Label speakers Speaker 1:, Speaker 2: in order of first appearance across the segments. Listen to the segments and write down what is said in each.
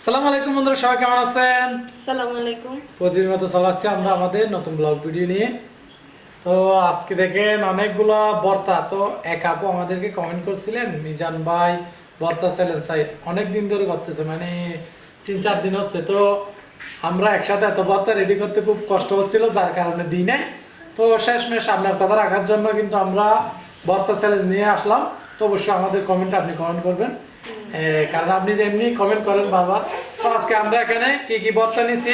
Speaker 1: আসসালামু আলাইকুম বন্ধুরা, সবাই কেমন আছেন?
Speaker 2: আসসালামু আলাইকুম।
Speaker 1: প্রতিদিন মতো চলে আসছি আমরা আমাদের নতুন ব্লগ ভিডিও নিয়ে। তো আজকে দেখেন অনেকগুলা ভর্তা। তো এক আপু আমাদেরকে কমেন্ট করছিলেন, মিজান ভাই ভর্তা চ্যালেঞ্জ চাই, অনেক দিন ধরে করতেছে, মানে 3-4 দিন হচ্ছে। তো আমরা একসাথে এত ভর্তা রেডি করতে খুব কষ্ট হচ্ছিল, যার কারণে দিই নাই। তো শেষমেশ আপনার কথা রাখার জন্য কিন্তু আমরা ভর্তা চ্যালেঞ্জ নিয়ে আসলাম। তো অবশ্যই আমাদের কমেন্টে আপনি কমেন্ট করবেন, কারণ আপনি যেমনি কমেন্ট করেন বারবার। তো আজকে আমরা এখানে কি কি ভর্তা নিছি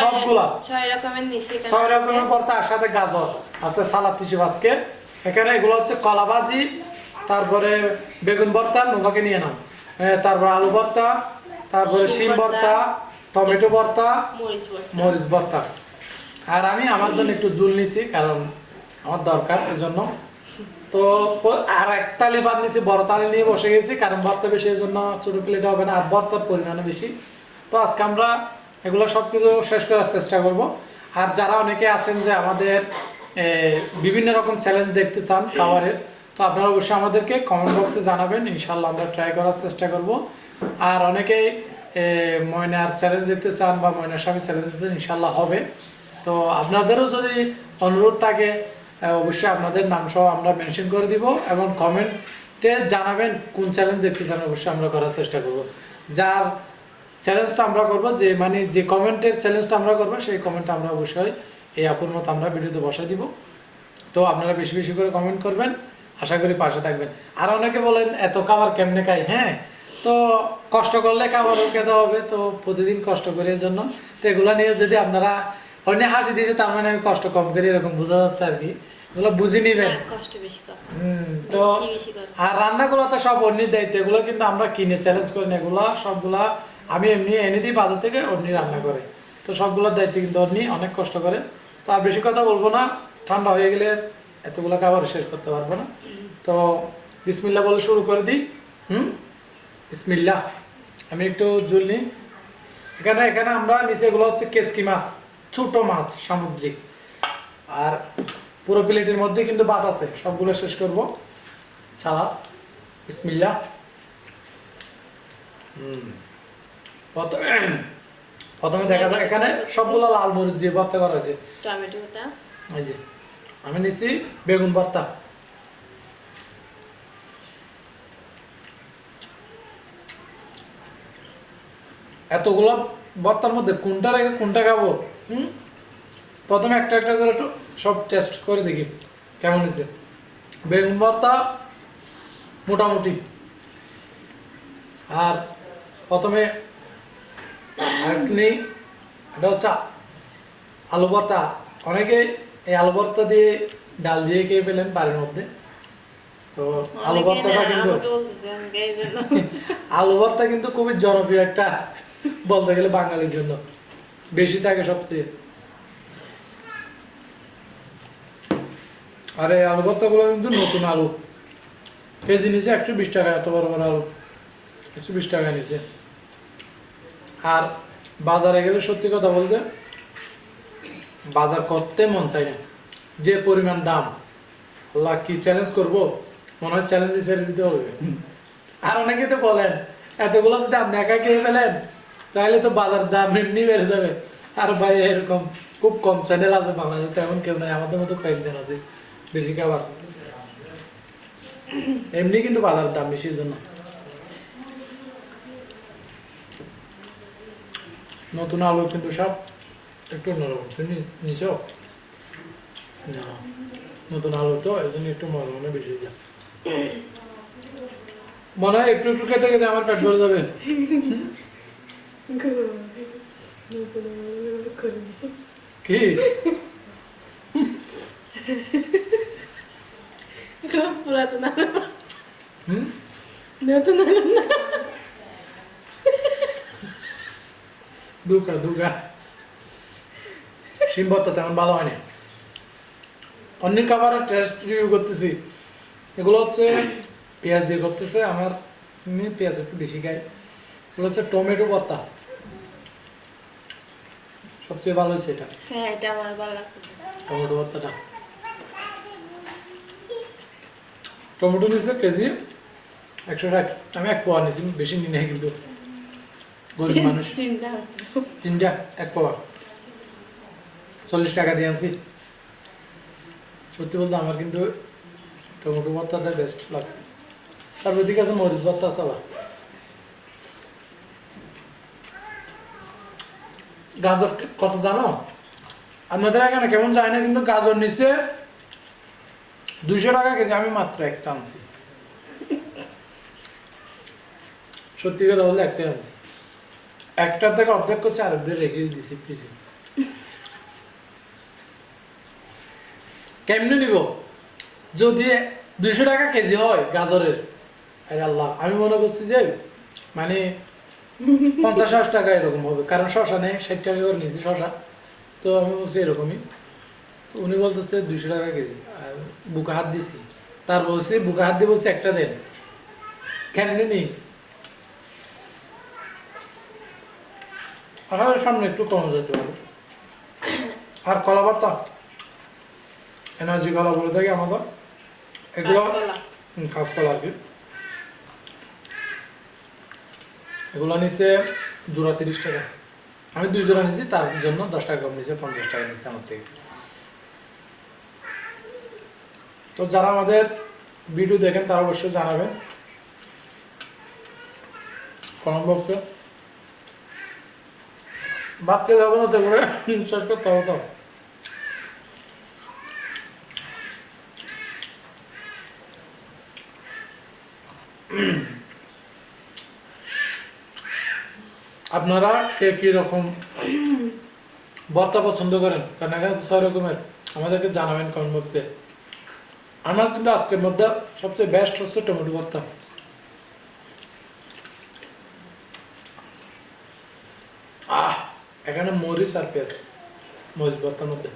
Speaker 1: সবগুলা
Speaker 2: 6 রকমের নিছি।
Speaker 1: 6 রকমের ভর্তা, আর সাথে গাজর আছে, সালাদ হিসেবে আজকে এখানে এগুলো হচ্ছে কলা ভাজি, তারপরে বেগুন ভর্তা, নোভাকে নিয়ে নাও, তারপরে আলু ভর্তা, তারপরে শিম ভর্তা, টমেটো ভর্তা, মরিচ ভর্তা। আর আমি আমার জন্য একটু জুল নিছি, কারণ আমার দরকার এজন্য। তো আর এক তালি বাদ নিছি, বড় তালি নিয়ে বসে গেছি, কারণ ভর্তা বেশি এই জন্য ছোট প্লেটে হবে না, আর ভর্তার পরিমাণও বেশি। তো আজকে আমরা এগুলো সব কিছু শেষ করার চেষ্টা করব। আর যারা অনেকে আছেন যে আমাদের বিভিন্ন রকম চ্যালেঞ্জ দেখতে চান খাবারের, তো আপনারা অবশ্যই আমাদেরকে কমেন্ট বক্সে জানাবেন, ইনশাল্লাহ আমরা ট্রাই করার চেষ্টা করব। আর অনেকেই ময়নার চ্যালেঞ্জ দেখতে চান বা ময়নার স্বামী চ্যালেঞ্জ দিতে ইনশাল্লাহ হবে। তো আপনাদেরও যদি অনুরোধ থাকে, অবশ্যই আপনাদের নাম সহ আমরা মেনশন করে দিব, এবং কমেন্টে জানাবেন কোন চ্যালেঞ্জ দেখতে চান, অবশ্যই আমরা করার চেষ্টা করব। যার চ্যালেঞ্জটা আমরা করব, যে মানে যে কমেন্টের চ্যালেঞ্জটা আমরা করব, সেই কমেন্টটা আমরা অবশ্যই এই আপুর মতো আমরা ভিডিওতে বসাই দিব। তো আপনারা বেশি বেশি করে কমেন্ট করবেন, আশা করি পাশে থাকবেন। আর অনেকে বলেন এত খাবার কেমনে খাই, হ্যাঁ, তো কষ্ট করলে খাবারও খেতে হবে, তো প্রতিদিন কষ্ট করি এর জন্য। তো এগুলো নিয়ে যদি আপনারা অন্য হাসি দিয়েছে, তার মানে আমি কষ্ট কম করি, এরকম বোঝা যাচ্ছে আর কি, এগুলো বুঝে নিবেন।
Speaker 2: কষ্ট বেশি কর।
Speaker 1: তো আর রান্নাগুলো তো সব অন্যের দায়িত্ব, এগুলো কিন্তু আমরা কিনে চ্যালেঞ্জ করি না, এগুলো সবগুলা আমি এমনি এনে দিই বাজার থেকে, অন্যি রান্না করে। তো সবগুলোর দায়িত্ব কিন্তু অন্যি অনেক কষ্ট করে। তো আর বেশি কথা বলবো না, ঠান্ডা হয়ে গেলে এতগুলো খাবার শেষ করতে পারবো না। তো বিসমিল্লাহ বলে শুরু করে দিই। বিসমিল্লাহ। আমি একটু জল নিই। এখানে এখানে আমরা নিচে, এগুলো হচ্ছে কেসকি মাছ, ছোট মাছ সামুদ্রিক। আর পুরো প্লেটের মধ্যে কিন্তু ভাত আছে, সবগুলো শেষ করব। ছাড়া বিসমিল্লাহ। প্রথমে দেখা যায় এখানে সবগুলো লাল মরিচ দিয়ে ভর্তা করা হয়েছে।
Speaker 2: টমেটোটা
Speaker 1: এই যে আমি নিছি বেগুন ভর্তা। এতগুলো ভর্তার মধ্যে কোনটা রেখে কোনটা খাবো? প্রথমে একটা একটা করে একটু সব টেস্ট করে দেখি কেমন হয়েছে। বেগুন ভর্তা মোটামুটি। আর প্রথমে নেই, এটা হচ্ছে আলু ভর্তা। অনেকে এই আলু ভর্তা দিয়ে ডাল দিয়ে খেয়ে ফেলেন বাড়ির মধ্যে। তো আলু ভর্তাটা কিন্তু আলু ভর্তা কিন্তু খুবই জনপ্রিয় একটা, বলতে গেলে বাঙালির জন্য বেশি থাকে সবচেয়ে। আর এই আলু ভর্তাগুলো কিন্তু নতুন আলু, কেজি নিচে 120 টাকা, এত বড় বড় আলু 120 টাকা নিচে। আর বাজারে গেলে সত্যি কথা বলতে বাজার করতে মন চাই না, যে পরিমাণ দাম। আল্লাহ, কি চ্যালেঞ্জ করব, মনে হয় চ্যালেঞ্জে ছেড়ে দিতে হবে। আর অনেকে তো বলেন এতগুলো যদি আপনি একা খেয়ে ফেলেন, তাহলে তো বাজার দাম এমনি বেড়ে যাবে। আর ভাই এরকম খুব কম চ্যানেল আছে বাংলাদেশে, তেমন কেউ নাই, আমাদের মতো কয়েকজন আছে বেশি খাবার। এমনি কিন্তু বাজার দাম বেশির জন্য। নতুন আলু কিন্তু সব একটু নরম, তুমি নিছ না, নতুন আলু তো এই জন্য একটু নরম বেশি যায়। মনে হয় একটু একটু খেতে খেতে আমার পেট ভরে যাবে। কি
Speaker 2: পুরাতন নতুন না,
Speaker 1: দুকা দুকা শিম ভর্তা তেমন ভালো হয়নি। অন্যের খাবারের টেস্ট রিভিউ করতেছি, এগুলো হচ্ছে পেঁয়াজ দিয়ে করতেছে, আমার পেঁয়াজ একটু বেশি খাই। এগুলো হচ্ছে টমেটো ভর্তা, সবচেয়ে ভালো হয়েছে এটা।
Speaker 2: হ্যাঁ, এটা আমার ভালো লাগতেছে।
Speaker 1: টমেটো ভর্তাটা, টমেটো নিচ্ছে কেজি 160। আমি 1 পোয়া নিয়েছি, বেশি নিই নাই কিন্তু। গরিব মানুষ
Speaker 2: 3টা আছে।
Speaker 1: 3টা এক পাওয়া 40 টাকা দিয়ে আনছি। সত্যি বলতে আমার কিন্তু টমেটো ভর্তাটা বেস্ট লাগছে। তারপর দিকে আছে মরিচ ভর্তা আছে আবার। গাজর কত জানো? আপনাদের এখানে কেমন যায় না, কিন্তু গাজর নিচে 200 টাকা কেজি, আমি মাত্র একটা আনছি। সত্যি কথা বলতে একটাই আনছি। একটার থেকে অর্ধেক করছে, আরেকদের রেখে দিছি ফ্রিজে। কেমনে নিব যদি 200 টাকা কেজি হয় গাজরের? আরে আল্লাহ, আমি মনে করছি যে মানে 50-60 টাকা এরকম হবে, কারণ শশা নেই, 60 টাকা করে নিয়েছি শশা। তো আমি বলছি এরকমই। তো উনি বলতেছে 200 টাকা কেজি, আর বুকে হাত দিছি। তার বলছি বুকে হাত দিয়ে বলছি একটা দেন, কেমনে নিই? আমার সামনে একটু কমে যেতে পারে। আর কলা ভর্তা, এনার্জি কলা বলে থাকি আমাদের, এগুলো
Speaker 2: কাঁচকলা।
Speaker 1: কাঁচকলা আর কি। এগুলো নিচে জোড়া 30 টাকা, আমি 2 জোড়া নিয়েছি, তার জন্য 10 টাকা কম নিয়েছে, 50 টাকা নিয়েছে আমার থেকে। তো যারা আমাদের ভিডিও দেখেন তারা অবশ্যই জানাবেন কমেন্ট বক্সে। ভাবতে যাবো না তো করে শেষ করতে হবে তো। আপনারা কে কি রকম ভর্তা পছন্দ করেন? কারণ এখানে তো 6 রকমের, আমাদেরকে জানাবেন কমেন্ট বক্সে। আমার কিন্তু আজকের মধ্যে সবচেয়ে বেস্ট হচ্ছে টমেটো ভর্তা। এখানে মরিচ আর পেঁয়াজ, মরিচ ভর্তার মধ্যে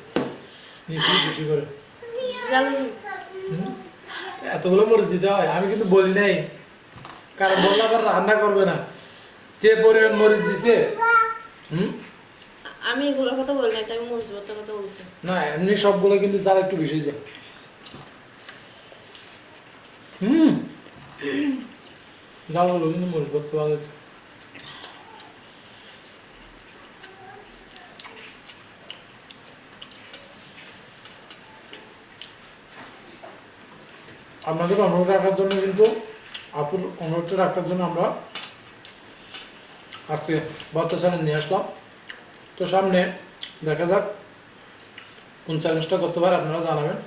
Speaker 1: নিশ্চয়ই বেশি করে।
Speaker 2: জ্বালানি।
Speaker 1: হুম? এতগুলো মরিচ দিতে হয়? আমি কিন্তু বলি নাই, কারণ বললে আবার রান্না করবে না, যে পরিমাণ মরিচ দিছে। হুম,
Speaker 2: আমি এগুলোর কথা বলি না, তাই আমি মরিচ ভর্তার কথা বলছি।
Speaker 1: না এমনি সবগুলো কিন্তু চাল একটু বেশি যায়। হুম, জাল হলো কিন্তু মরিচ ভর্তা ভালো হয়েছে। আপনাদের অনুরোধ রাখার জন্য কিন্তু, আপুর অনুরোধটা রাখার জন্য আমরা আজকে ভর্তা চ্যালেঞ্জ নিয়ে আসলাম। তো সামনে দেখা যাক কোন চ্যালেঞ্জটা করতে পারে, আপনারা জানাবেন।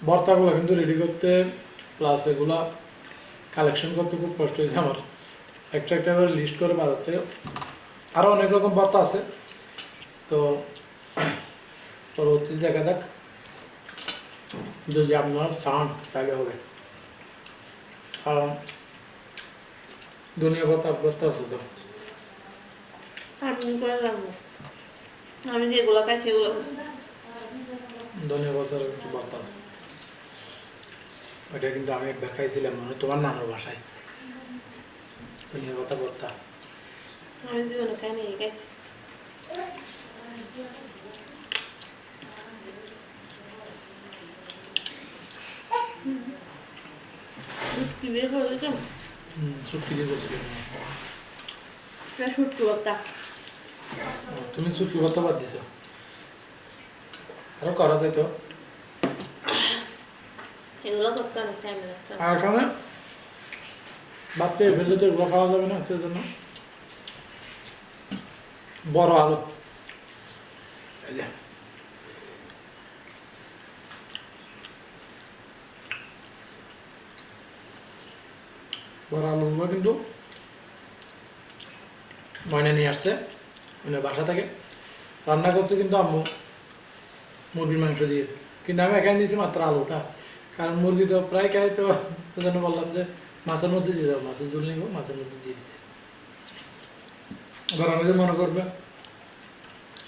Speaker 1: ভর্তাগুলো কিন্তু রেডি করতে প্লাস এগুলা কালেকশন করতে খুব কষ্ট হয়েছে আমার, একটা একটা করে লিস্ট করে বাজার থেকে। আরও অনেক রকম ভর্তা আছে, তো পরবর্তীতে দেখা যাক, যদি আপনারা চান তাহলে হবে। কারণ দুনিয়া ভর্তা ভর্তা আছে তো।
Speaker 2: আমি করে রাখবো, আমি যেগুলো খাই সেগুলো বুঝছি।
Speaker 1: ধনিয়া পাতার একটু ভর্তা আছে, ওইটা কিন্তু আমি একবার খাইছিলাম মনে হয় তোমার নানুর বাসায়, ধনিয়া পাতা ভর্তা।
Speaker 2: আমি জীবনে খাই নাই, খাইছি। শুটকি বের করে দিতাম।
Speaker 1: শুটকি দিয়ে করছিলাম।
Speaker 2: শুটকি ভর্তা।
Speaker 1: তুমি শুটকি ভর্তা বাদ দিছো, আরো করা যেত।
Speaker 2: এগুলো করতে অনেক টাইম লাগছে।
Speaker 1: আর এখানে বাচ্চা ফেললে তো এগুলো খাওয়া যাবে না, সেজন্য বড় আলু, এই যে বড় আলুগুলো কিন্তু ময়না নিয়ে আসছে, মানে বাসা থেকে রান্না করছে কিন্তু আম্মু মুরগির মাংস দিয়ে। কিন্তু আমি এখানে নিয়েছি মাত্র আলুটা, কারণ মুরগি তো প্রায় খাই, তো জন্য বললাম যে মাছের মধ্যে দিয়ে দেবো, মাছের ঝোল নিব, মাছের মধ্যে দিয়ে দিতে। আবার অনেকে মনে করবে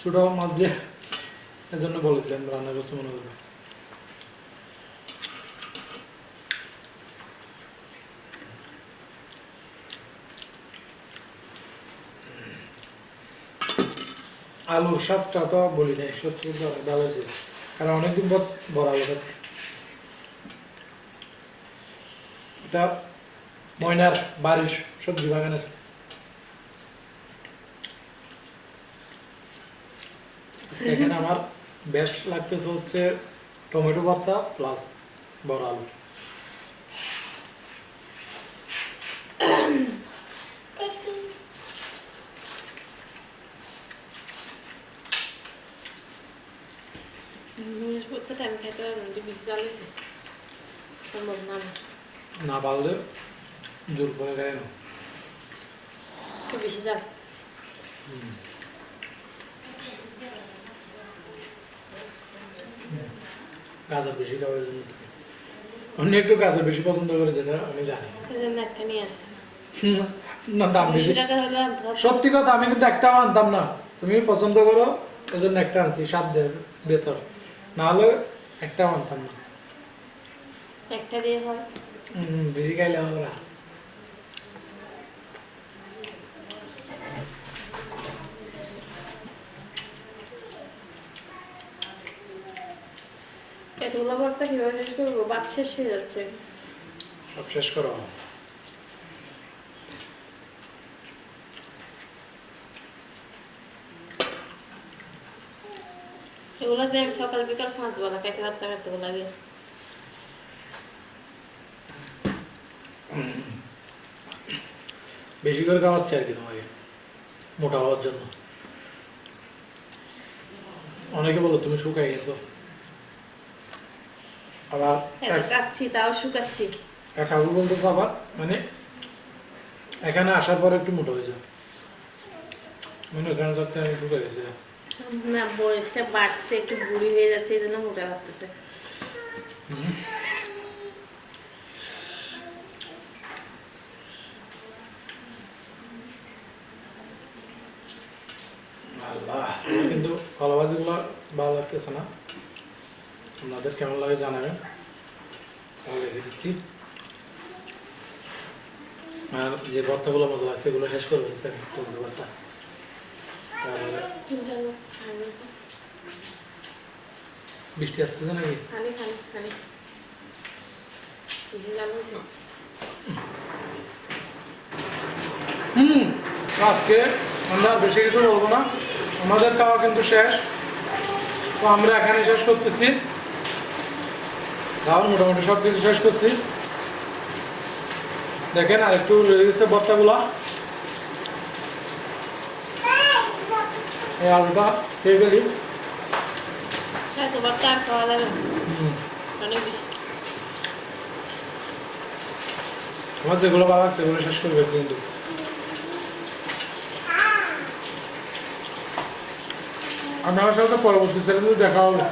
Speaker 1: ছোটো মাছ দিয়ে, এজন্য বলে দিলাম রান্না করছে মনে করবে। আলুর স্বাদটা তো বলি নাই, সত্যি কিন্তু অনেক ভালো হয়েছে, কারণ অনেকদিন বড় আলু আছে। এটা ময়নার বাড়ির সবজি বাগানের। আজকে এখানে আমার বেস্ট লাগতেছে হচ্ছে টমেটো ভর্তা প্লাস বড় আলু।
Speaker 2: জিনিস পড়তে টাইম খাইতে হবে না, বেশি চালিয়েছে সম্ভব না।
Speaker 1: না পারলে জোর করে খাই না।
Speaker 2: একটু বেশি চাল
Speaker 1: গাজর বেশি খাওয়ার জন্য অন্য একটু গাজর বেশি পছন্দ করে, যেটা আমি জানি।
Speaker 2: এই জন্য একটা নিয়ে আসছি।
Speaker 1: না দাম বেশি।
Speaker 2: 200 টাকা হলে আনতে হবে।
Speaker 1: সত্যি কথা, আমি কিন্তু একটাও আনতাম না, তুমি পছন্দ করো এজন্য একটা আনছি সাধ্যের ভেতর, না হলে একটাও আনতাম না।
Speaker 2: একটা দিয়ে হয়।
Speaker 1: বেশি খাইলে হবে না।
Speaker 2: এতগুলো ভর্তা কিভাবে শেষ করবো? ভাত শেষ হয়ে যাচ্ছে।
Speaker 1: সব শেষ করো।
Speaker 2: এগুলো দিয়ে আমি সকাল বিকাল 5 বেলা খাইতে পারতাম এতগুলো দিয়ে।
Speaker 1: বেশি করে খাওয়াচ্ছে আর কি তোমাকে মোটা হওয়ার জন্য। অনেকে বলো তুমি শুকাই গেছো, আবার
Speaker 2: এত কাচ্ছি তাও শুকাচ্ছি।
Speaker 1: একাবু বলতে তো আবার মানে এখানে আসার পর একটু মোটা হয়ে যায়, মানে এখানে থাকতে আমি শুকাই গেছি।
Speaker 2: না, বয়সটা বাড়ছে, একটু বুড়ি হয়ে যাচ্ছে, এই জন্য মোটা লাগতেছে।
Speaker 1: আল্লাহ, কিন্তু কলা ভাজিগুলো ভালো লাগতেছে না। আপনাদের কেমন লাগে জানাবেন, আমি রেখে দিচ্ছি। আর যে ভর্তাগুলো মজা লাগছে সেগুলো শেষ করে ফেলছি আমি, টমেটো ভর্তা। তারপরে বৃষ্টি আসতেছে নাকি?
Speaker 2: খালি খালি খালি
Speaker 1: আজকে আমরা আর বেশি কিছু বলবো না, আমাদের খাওয়া কিন্তু শেষ। তো আমরা এখানে শেষ করতেছি, খাওয়ার মোটামুটি সব কিছু শেষ করছি। দেখেন আর একটু রয়ে গেছে ভর্তাগুলা, এই আলুটা খেয়ে ফেলি।
Speaker 2: এত ভর্তা আর খাওয়া যাবে না, অনেক বেশি।
Speaker 1: আমার যেগুলো ভালো লাগছে সেগুলো শেষ করে ফেলছি কিন্তু। আপনার সাথে পরবর্তী চ্যানেলে দেখা হবে।